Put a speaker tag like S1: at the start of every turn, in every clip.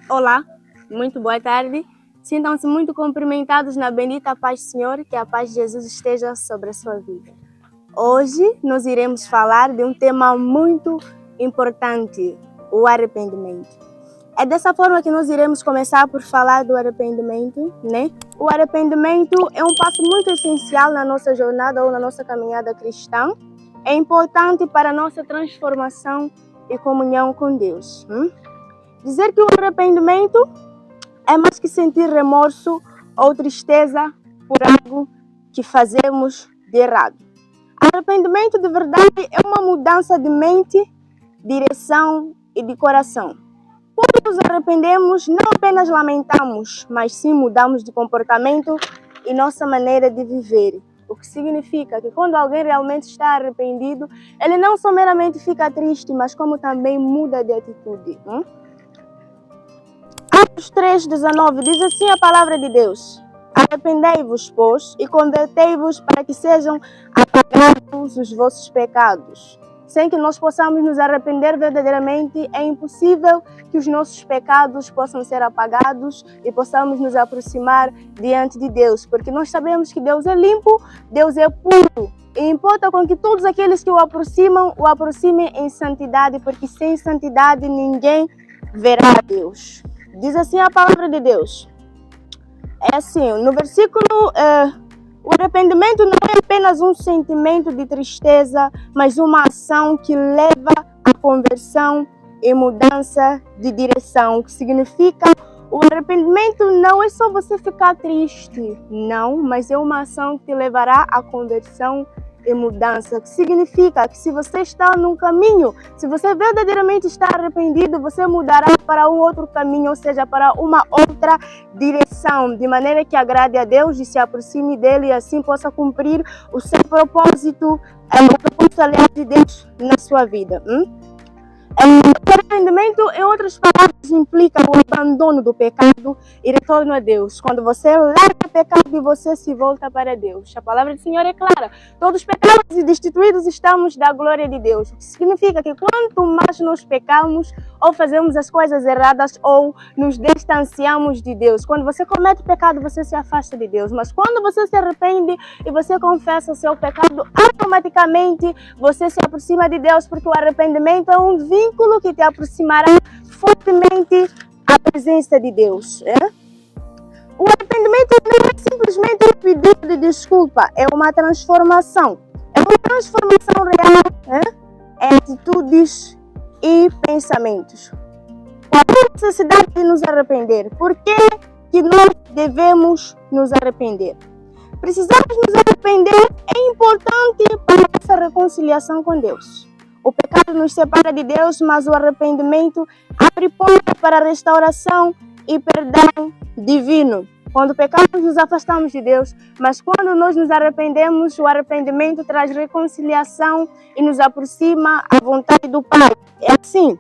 S1: Olá, muito boa tarde. Sintam-se muito cumprimentados na bendita paz do Senhor, que a paz de Jesus esteja sobre a sua vida. Hoje nós iremos falar de um tema muito importante, o arrependimento. É dessa forma que nós iremos começar por falar do arrependimento, né? O arrependimento é um passo muito essencial na nossa jornada ou na nossa caminhada cristã. É importante para a nossa transformação e comunhão com Deus. Dizer que o arrependimento é mais que sentir remorso ou tristeza por algo que fazemos de errado. Arrependimento de verdade é uma mudança de mente, direção e de coração. Quando nos arrependemos, não apenas lamentamos, mas sim mudamos de comportamento e nossa maneira de viver. O que significa que quando alguém realmente está arrependido, ele não só meramente fica triste, mas como também muda de atitude. Atos 3,19 diz assim a palavra de Deus: arrependei-vos, pois, e convertei-vos para que sejam apagados os vossos pecados. Sem que nós possamos nos arrepender verdadeiramente, é impossível que os nossos pecados possam ser apagados e possamos nos aproximar diante de Deus, porque nós sabemos que Deus é limpo, Deus é puro, e importa com que todos aqueles que o aproximem em santidade, porque sem santidade ninguém verá a Deus. Diz assim a palavra de Deus. É assim, no versículo, o arrependimento não é apenas um sentimento de tristeza, mas uma ação que leva à conversão e mudança de direção. O que significa, o arrependimento não é só você ficar triste, não, mas é uma ação que te levará à conversão e mudança. O que significa que se você está num caminho, se você verdadeiramente está arrependido, você mudará para um outro caminho, ou seja, para uma outra direção, de maneira que agrade a Deus e se aproxime dele e assim possa cumprir o seu propósito, o propósito aliás de Deus na sua vida. O arrependimento, em outras palavras, implica o abandono do pecado e retorno a Deus. Quando você larga o pecado e você se volta para Deus. A palavra do Senhor é clara. Todos pecados e destituídos estamos da glória de Deus. O que significa que quanto mais nós pecamos, ou fazemos as coisas erradas, ou nos distanciamos de Deus. Quando você comete pecado, você se afasta de Deus. Mas quando você se arrepende e você confessa o seu pecado, automaticamente você se aproxima de Deus, porque o arrependimento é um vínculo que te aproximará fortemente à presença de Deus. O arrependimento não é simplesmente um pedido de desculpa, é uma transformação. É uma transformação real em atitudes e pensamentos. Qual é a necessidade de nos arrepender? Por que nós devemos nos arrepender? Precisamos nos arrepender, é importante para essa reconciliação com Deus. O pecado nos separa de Deus, mas o arrependimento abre porta para a restauração e perdão divino. Quando pecamos, nos afastamos de Deus, mas quando nós nos arrependemos, o arrependimento traz reconciliação e nos aproxima à vontade do Pai. É assim.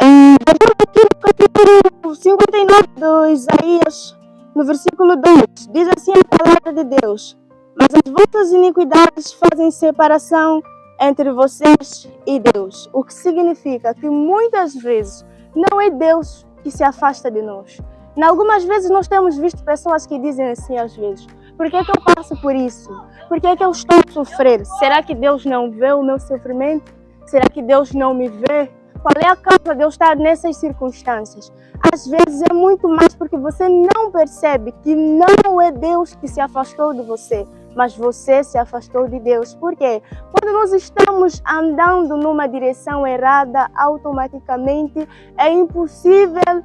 S1: Aqui no capítulo 59 de Isaías, no versículo 2, diz assim a palavra de Deus: mas as vossas iniquidades fazem separação entre vocês e Deus. O que significa que muitas vezes não é Deus que se afasta de nós. Algumas vezes nós temos visto pessoas que dizem assim às vezes: por que eu passo por isso? Por que eu estou a sofrer? Será que Deus não vê o meu sofrimento? Será que Deus não me vê? Qual é a causa de eu estar nessas circunstâncias? Às vezes é muito mais porque você não percebe que não é Deus que se afastou de você, mas você se afastou de Deus. Por quê? Quando nós estamos andando numa direção errada, automaticamente é impossível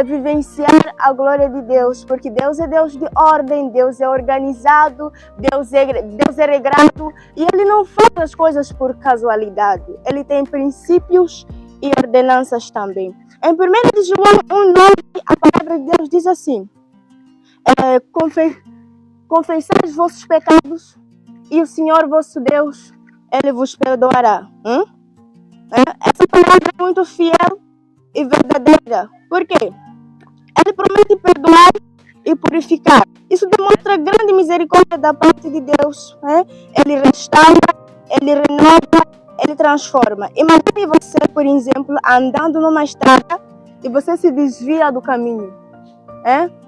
S1: vivenciar a glória de Deus, porque Deus é Deus de ordem, Deus é organizado, Deus é regrado, e Ele não faz as coisas por casualidade. Ele tem princípios e ordenanças também. Em 1 João 1,9, a palavra de Deus diz assim: confessai os vossos pecados e o Senhor vosso Deus, Ele vos perdoará. Essa palavra é muito fiel e verdadeira. Por quê? Ele promete perdoar e purificar. Isso demonstra grande misericórdia da parte de Deus. Ele restaura, Ele renova, Ele transforma. Imagine você, por exemplo, andando numa estrada e você se desvia do caminho.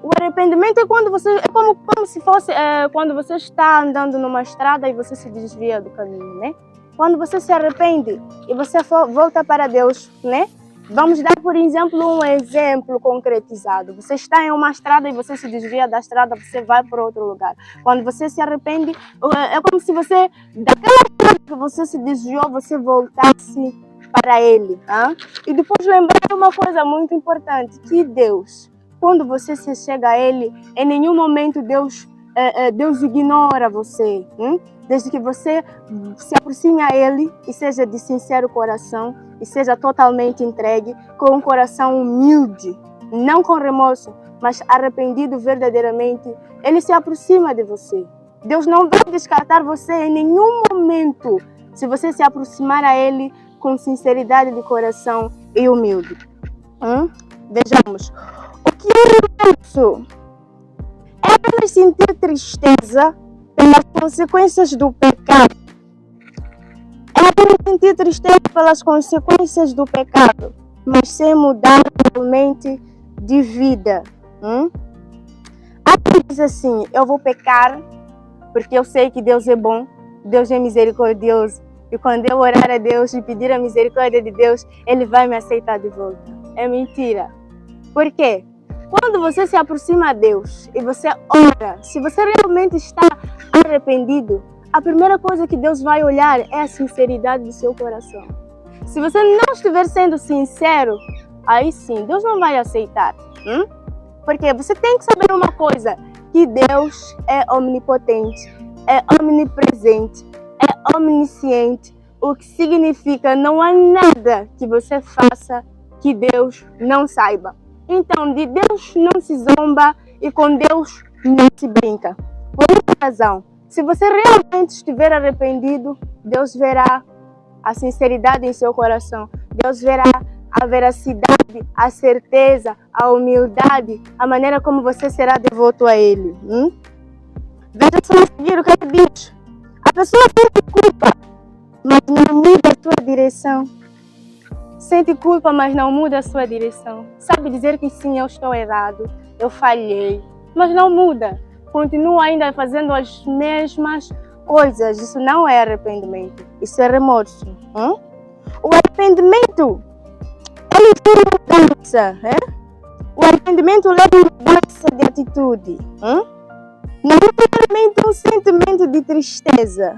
S1: O arrependimento é quando você é como se fosse quando você está andando numa estrada e você se desvia do caminho, né? Quando você se arrepende e você volta para Deus, né? Vamos dar, por exemplo, um exemplo concretizado. Você está em uma estrada e você se desvia da estrada, você vai para outro lugar. Quando você se arrepende, é como se você, daquela estrada que você se desviou, você voltasse para Ele. E depois lembrar uma coisa muito importante, que Deus, quando você se chega a Ele, em nenhum momento Deus ignora você. Desde que você se aproxime a Ele e seja de sincero coração e seja totalmente entregue, com um coração humilde, não com remorso, mas arrependido verdadeiramente, Ele se aproxima de você. Deus não vai descartar você em nenhum momento, se você se aproximar a Ele com sinceridade de coração e humilde. Vejamos. O que é isso? É apenas sentir tristeza pelas consequências do pecado. É apenas sentir tristeza pelas consequências do pecado, mas sem mudar realmente de vida. Aqui diz assim, eu vou pecar porque eu sei que Deus é bom, Deus é misericordioso. E quando eu orar a Deus e pedir a misericórdia de Deus, Ele vai me aceitar de volta. É mentira. Por quê? Quando você se aproxima a Deus e você ora, se você realmente está arrependido, a primeira coisa que Deus vai olhar é a sinceridade do seu coração. Se você não estiver sendo sincero, aí sim, Deus não vai aceitar. Porque você tem que saber uma coisa, que Deus é omnipotente, é omnipresente, é omnisciente, o que significa não há nada que você faça que Deus não saiba. Então, de Deus não se zomba e com Deus não se brinca. Por essa razão, se você realmente estiver arrependido, Deus verá a sinceridade em seu coração. Deus verá a veracidade, a certeza, a humildade, a maneira como você será devoto a Ele. Veja só a seguir o que Ele diz. A pessoa sente culpa, mas não muda a sua direção. Sente culpa, mas não muda a sua direção. Sabe dizer que sim, eu estou errado, eu falhei, mas não muda. Continua ainda fazendo as mesmas coisas. Isso não é arrependimento, isso é remorso. O arrependimento, ele tem mudança. O arrependimento leva mudança de atitude. Não é simplesmente um sentimento de tristeza.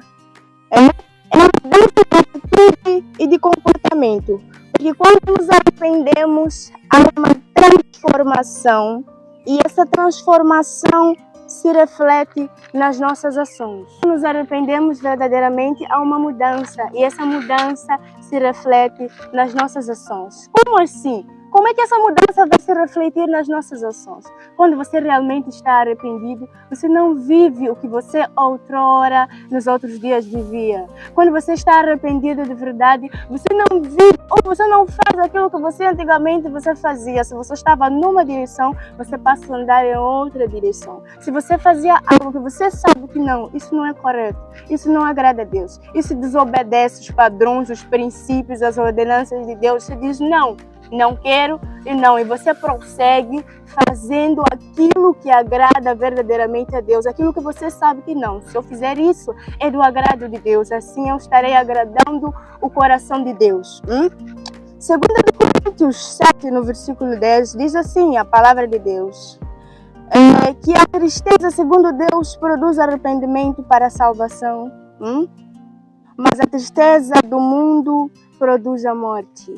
S1: É uma mudança de atitude e de comportamento. Porque quando nos arrependemos, há uma transformação e essa transformação se reflete nas nossas ações. Quando nos arrependemos verdadeiramente, há uma mudança e essa mudança se reflete nas nossas ações. Como assim? Como é que essa mudança vai se refletir nas nossas ações? Quando você realmente está arrependido, você não vive o que você outrora, nos outros dias, vivia. Quando você está arrependido de verdade, você não vive ou você não faz aquilo que você antigamente você fazia. Se você estava numa direção, você passa a andar em outra direção. Se você fazia algo que você sabe que não, isso não é correto, isso não agrada a Deus, isso desobedece os padrões, os princípios, as ordenanças de Deus, você diz não. Não quero e não. E você prossegue fazendo aquilo que agrada verdadeiramente a Deus. Aquilo que você sabe que não. Se eu fizer isso, é do agrado de Deus. Assim eu estarei agradando o coração de Deus. 2 Coríntios 7, no versículo 10, diz assim a palavra de Deus. Que a tristeza, segundo Deus, produz arrependimento para a salvação. Mas a tristeza do mundo produz a morte.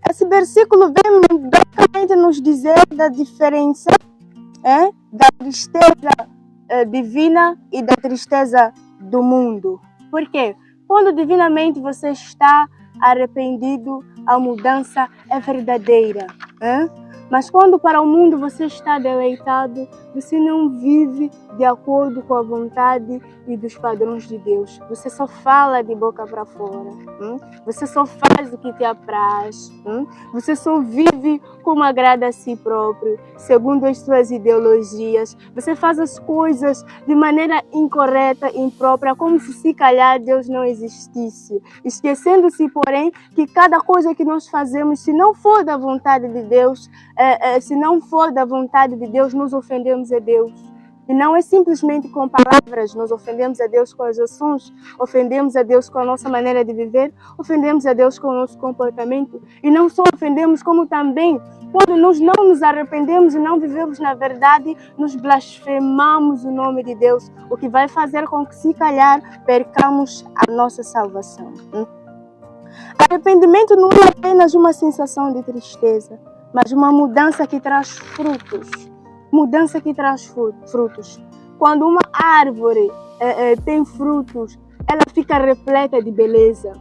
S1: Esse versículo vem basicamente nos dizer da diferença da tristeza divina e da tristeza do mundo. Por quê? Quando divinamente você está arrependido, a mudança é verdadeira. Mas quando para o mundo você está deleitado, você não vive de acordo com a vontade e dos padrões de Deus. Você só fala de boca para fora. Você só faz o que te apraz. Você só vive como agrada a si próprio, segundo as suas ideologias. Você faz as coisas de maneira incorreta, imprópria, como se calhar Deus não existisse. Esquecendo-se, porém, que cada coisa que nós fazemos, se não for da vontade de Deus, se não for da vontade de Deus, nos ofendemos a Deus. E não é simplesmente com palavras, nós ofendemos a Deus com as ações, ofendemos a Deus com a nossa maneira de viver, ofendemos a Deus com o nosso comportamento. E não só ofendemos, como também, quando nós não nos arrependemos e não vivemos na verdade, nos blasfemamos o nome de Deus, o que vai fazer com que, se calhar, percamos a nossa salvação. Arrependimento não é apenas uma sensação de tristeza, mas uma mudança que traz frutos. Mudança que traz frutos. Quando uma árvore tem frutos, ela fica repleta de beleza.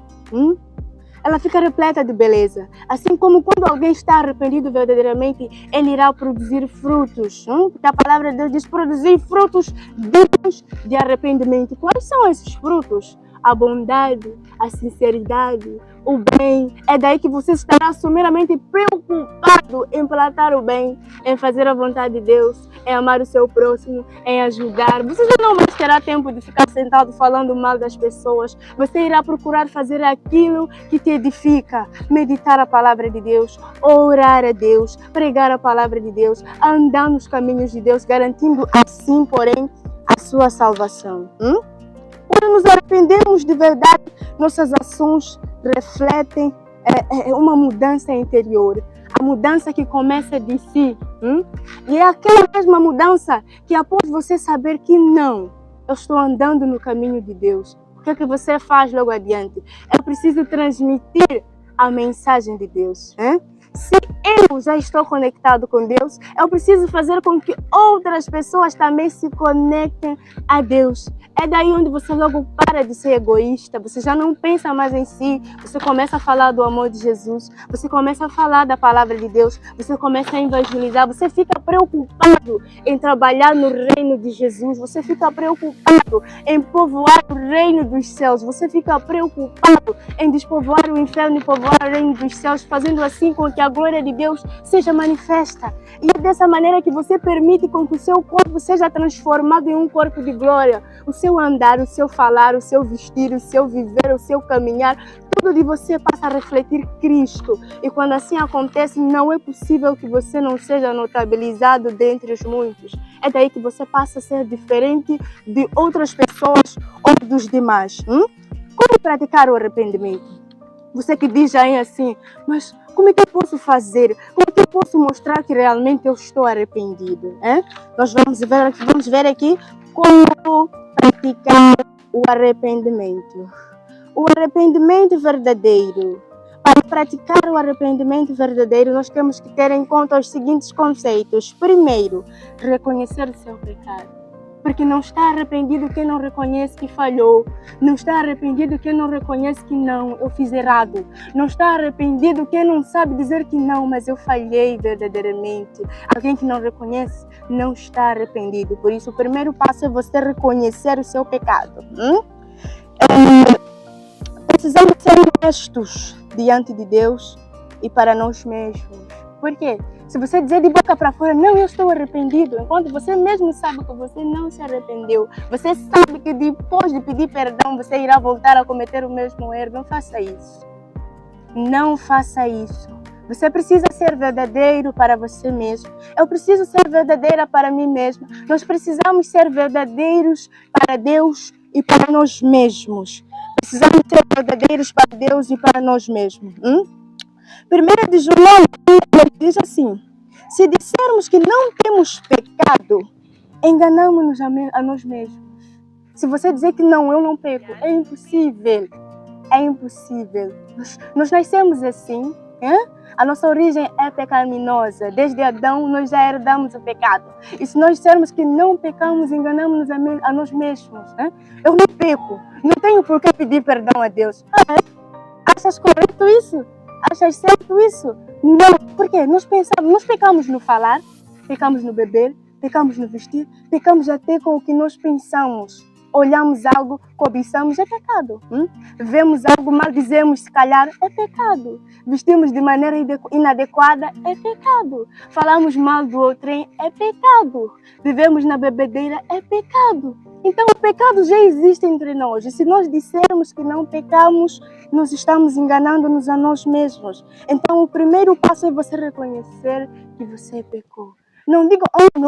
S1: Ela fica repleta de beleza. Assim como quando alguém está arrependido verdadeiramente, ele irá produzir frutos. Porque a palavra de Deus diz produzir frutos dignos de arrependimento. Quais são esses frutos? A bondade, a sinceridade, o bem. É daí que você estará somente preocupado em plantar o bem, em fazer a vontade de Deus, em amar o seu próximo, em ajudar. Você já não mais terá tempo de ficar sentado falando mal das pessoas. Você irá procurar fazer aquilo que te edifica, meditar a palavra de Deus, orar a Deus, pregar a palavra de Deus, andar nos caminhos de Deus, garantindo assim, porém, a sua salvação. Quando nos arrependemos de verdade, nossas ações refletem uma mudança interior. A mudança que começa de si. E é aquela mesma mudança que após você saber que não, eu estou andando no caminho de Deus. O que é que você faz logo adiante? Eu preciso transmitir a mensagem de Deus. Se eu já estou conectado com Deus, eu preciso fazer com que outras pessoas também se conectem a Deus. É daí onde você logo para de ser egoísta, você já não pensa mais em si, você começa a falar do amor de Jesus, você começa a falar da palavra de Deus, você começa a evangelizar, você fica preocupado em trabalhar no reino de Jesus, você fica preocupado em povoar o reino dos céus, você fica preocupado em despovoar o inferno e povoar o reino dos céus, fazendo assim com que a glória de Deus seja manifesta. E é dessa maneira que você permite com que o seu corpo seja transformado em um corpo de glória. O seu andar, o seu falar, o seu vestir, o seu viver, o seu caminhar, tudo de você passa a refletir Cristo. E quando assim acontece, não é possível que você não seja notabilizado dentre os muitos. É daí que você passa a ser diferente de outras pessoas ou dos demais. Como praticar o arrependimento? Você que diz aí assim, mas como é que eu posso fazer? Como é que eu posso mostrar que realmente eu estou arrependido? Nós vamos ver aqui como praticar o arrependimento. O arrependimento verdadeiro. Para praticar o arrependimento verdadeiro, nós temos que ter em conta os seguintes conceitos. Primeiro, reconhecer o seu pecado. Porque não está arrependido quem não reconhece que falhou. Não está arrependido quem não reconhece que não, eu fiz errado. Não está arrependido quem não sabe dizer que não, mas eu falhei verdadeiramente. Alguém que não reconhece não está arrependido. Por isso, o primeiro passo é você reconhecer o seu pecado. Precisamos ser honestos diante de Deus e para nós mesmos. Por quê? Se você dizer de boca para fora, não, eu estou arrependido, enquanto você mesmo sabe que você não se arrependeu, você sabe que depois de pedir perdão, você irá voltar a cometer o mesmo erro, não faça isso. Não faça isso. Você precisa ser verdadeiro para você mesmo. Eu preciso ser verdadeira para mim mesma. Nós precisamos ser verdadeiros para Deus e para nós mesmos. Precisamos ser verdadeiros para Deus e para nós mesmos. 1 de João diz assim: se dissermos que não temos pecado, enganamos-nos a nós mesmos. Se você dizer que não, eu não peco, é impossível. É impossível. Nós nascemos assim. A nossa origem é pecaminosa. Desde Adão nós já herdamos o pecado. E se nós dissermos que não pecamos, enganamos-nos a nós mesmos. Eu não peco. Não tenho por que pedir perdão a Deus. Achas correto isso? Achas certo isso? Não. Por quê? Nós pecamos no falar, pecamos no beber, pecamos no vestir, pecamos até com o que nós pensamos. Olhamos algo, cobiçamos, é pecado. Vemos algo, maldizemos, se calhar, é pecado. Vestimos de maneira inadequada, é pecado. Falamos mal do outrem, é pecado. Vivemos na bebedeira, é pecado. Então o pecado já existe entre nós. E se nós dissermos que não pecamos, nós estamos enganando-nos a nós mesmos. Então o primeiro passo é você reconhecer que você pecou. Não digo, oh, não